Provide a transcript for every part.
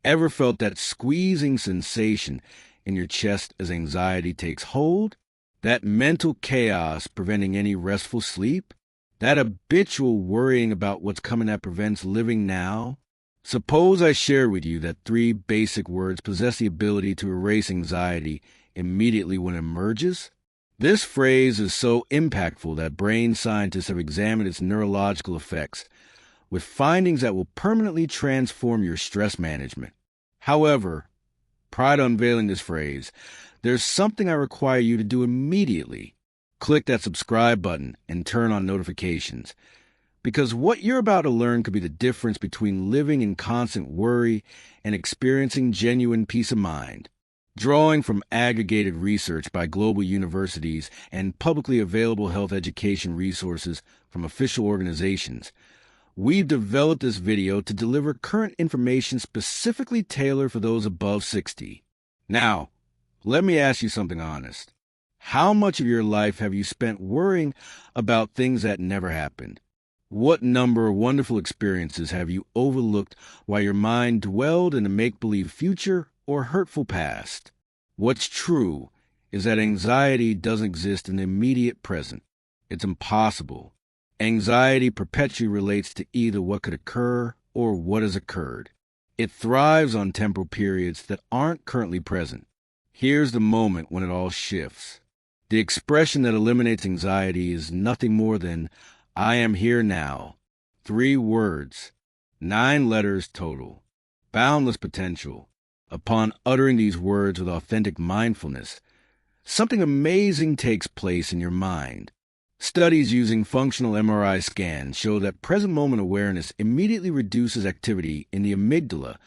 Ever felt that squeezing sensation in your chest as anxiety takes hold? That mental chaos preventing any restful sleep? That habitual worrying about what's coming that prevents living now? Suppose I share with you that three basic words possess the ability to erase anxiety immediately when it emerges? This phrase is so impactful that brain scientists have examined its neurological effects, with findings that will permanently transform your stress management. However, prior to unveiling this phrase, there's something I require you to do immediately. Click that subscribe button and turn on notifications, because what you're about to learn could be the difference between living in constant worry and experiencing genuine peace of mind. Drawing from aggregated research by global universities and publicly available health education resources from official organizations, we've developed this video to deliver current information specifically tailored for those above 60. Now, let me ask you something honest. How much of your life have you spent worrying about things that never happened? What number of wonderful experiences have you overlooked while your mind dwelled in a make-believe future or hurtful past? What's true is that anxiety doesn't exist in the immediate present. It's impossible. Anxiety perpetually relates to either what could occur or what has occurred. It thrives on temporal periods that aren't currently present. Here's the moment when it all shifts. The expression that eliminates anxiety is nothing more than, "I am here now." 3 words, 9 letters total. Boundless potential. Upon uttering these words with authentic mindfulness, something amazing takes place in your mind. Studies using functional MRI scans show that present moment awareness immediately reduces activity in the amygdala,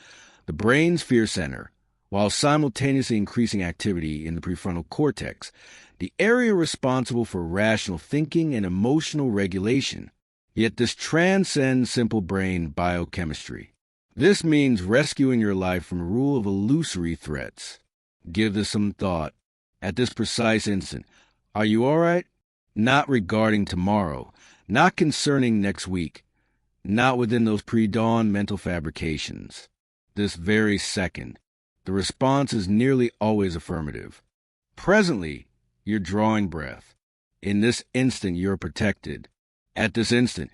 the brain's fear center, while simultaneously increasing activity in the prefrontal cortex, the area responsible for rational thinking and emotional regulation. Yet this transcends simple brain biochemistry. This means rescuing your life from a rule of illusory threats. Give this some thought. At this precise instant, are you all right? Not regarding tomorrow, not concerning next week, not within those pre-dawn mental fabrications. This very second, the response is nearly always affirmative. Presently, you're drawing breath. In this instant, you're protected. At this instant,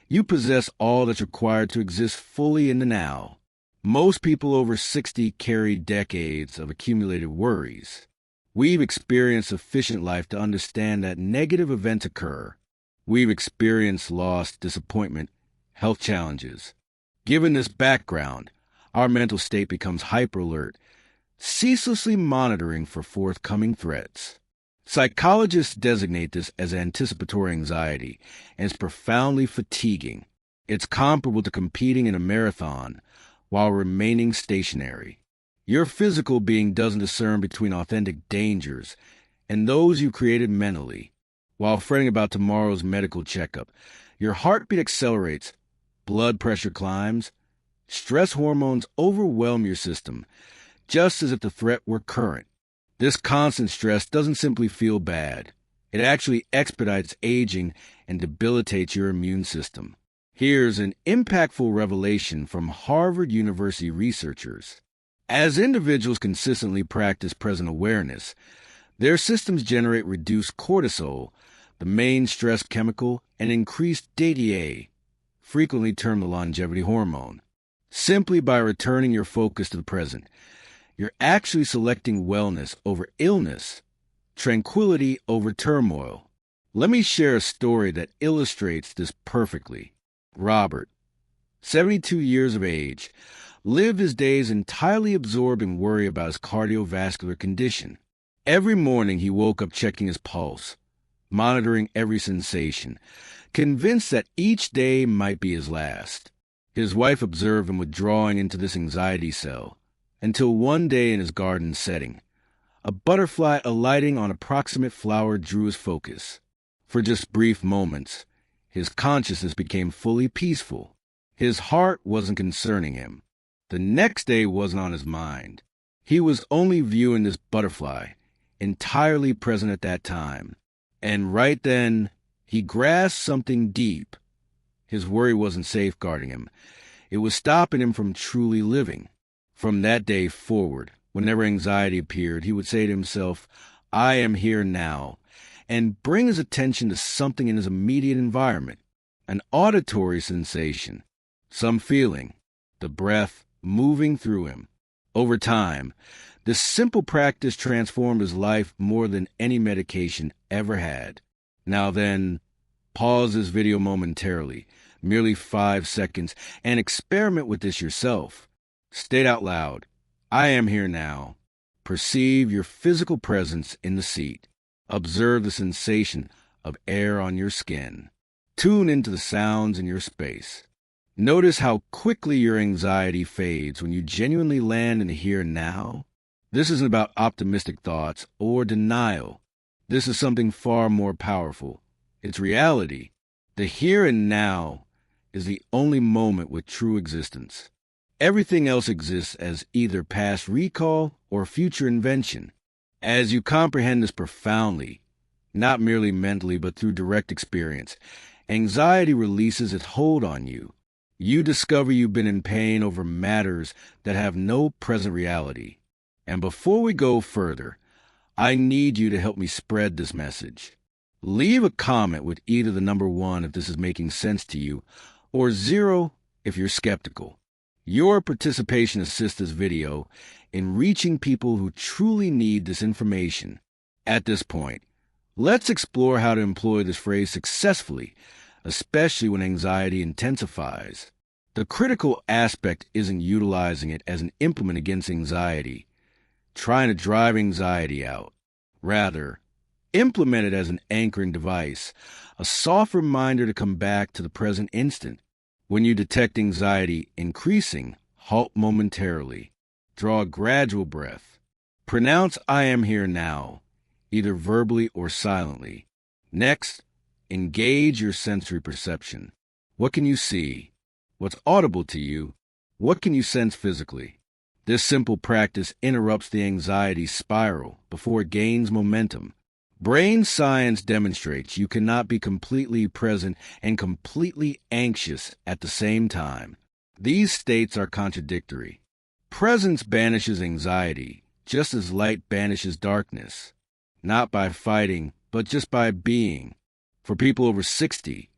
you possess all that's required to exist fully in the now. Most people over 60 carry decades of accumulated worries. We've experienced sufficient life to understand that negative events occur. We've experienced loss, disappointment, health challenges. Given this background, our mental state becomes hyper-alert, ceaselessly monitoring for forthcoming threats. Psychologists designate this as anticipatory anxiety, and it's profoundly fatiguing. It's comparable to competing in a marathon while remaining stationary. Your physical being doesn't discern between authentic dangers and those you created mentally. While fretting about tomorrow's medical checkup, your heartbeat accelerates, blood pressure climbs, stress hormones overwhelm your system, just as if the threat were current. This constant stress doesn't simply feel bad. It actually expedites aging and debilitates your immune system. Here's an impactful revelation from Harvard University researchers. As individuals consistently practice present awareness, their systems generate reduced cortisol, the main stress chemical, and increased DHEA, frequently termed the longevity hormone. Simply by returning your focus to the present, you're actually selecting wellness over illness, tranquility over turmoil. Let me share a story that illustrates this perfectly. Robert, 72 years of age, lived his days entirely absorbed in worry about his cardiovascular condition. Every morning he woke up checking his pulse, monitoring every sensation, convinced that each day might be his last. His wife observed him withdrawing into this anxiety cell, until one day in his garden setting, a butterfly alighting on a proximate flower drew his focus. For just brief moments, his consciousness became fully peaceful. His heart wasn't concerning him. The next day wasn't on his mind. He was only viewing this butterfly, entirely present at that time. And right then, he grasped something deep. His worry wasn't safeguarding him. It was stopping him from truly living. From that day forward, whenever anxiety appeared, he would say to himself, I am here now, and bring his attention to something in his immediate environment, an auditory sensation, some feeling, the breath moving through him. Over time, this simple practice transformed his life more than any medication ever had. Now then, pause this video momentarily, merely 5 seconds, and experiment with this yourself. State out loud, I am here now. Perceive your physical presence in the seat. Observe the sensation of air on your skin. Tune into the sounds in your space. Notice how quickly your anxiety fades when you genuinely land in the here and now. This isn't about optimistic thoughts or denial. This is something far more powerful. It's reality. The here and now is the only moment with true existence. Everything else exists as either past recall or future invention. As you comprehend this profoundly, not merely mentally but through direct experience, anxiety releases its hold on you. You discover you've been in pain over matters that have no present reality. And before we go further, I need you to help me spread this message. Leave a comment with either the number 1 if this is making sense to you, or 0 if you're skeptical. Your participation assists this video in reaching people who truly need this information. At this point, let's explore how to employ this phrase successfully, especially when anxiety intensifies. The critical aspect isn't utilizing it as an implement against anxiety, trying to drive anxiety out. Rather, implement it as an anchoring device, a soft reminder to come back to the present instant. When you detect anxiety increasing, halt momentarily. Draw a gradual breath. Pronounce I am here now, either verbally or silently. Next, engage your sensory perception. What can you see? What's audible to you? What can you sense physically? This simple practice interrupts the anxiety spiral before it gains momentum. Brain science demonstrates you cannot be completely present and completely anxious at the same time. These states are contradictory. Presence banishes anxiety, just as light banishes darkness. Not by fighting, but just by being. For people over 60,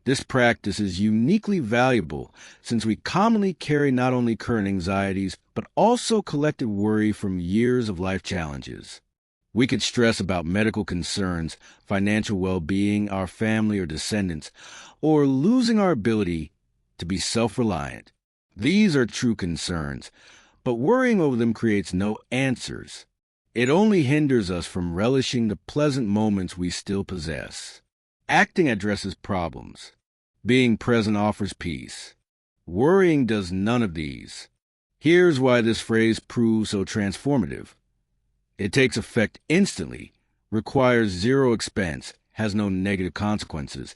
this practice is uniquely valuable since we commonly carry not only current anxieties, but also collective worry from years of life challenges. We could stress about medical concerns, financial well-being, our family or descendants, or losing our ability to be self-reliant. These are true concerns, but worrying over them creates no answers. It only hinders us from relishing the pleasant moments we still possess. Acting addresses problems. Being present offers peace. Worrying does none of these. Here's why this phrase proves so transformative. It takes effect instantly, requires 0 expense, has no negative consequences,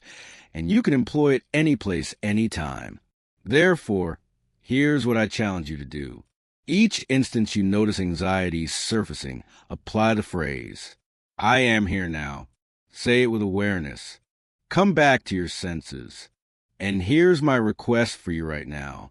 and you can employ it any place, anytime. Therefore, here's what I challenge you to do. Each instance you notice anxiety surfacing, apply the phrase, I am here now. Say it with awareness. Come back to your senses. And here's my request for you right now.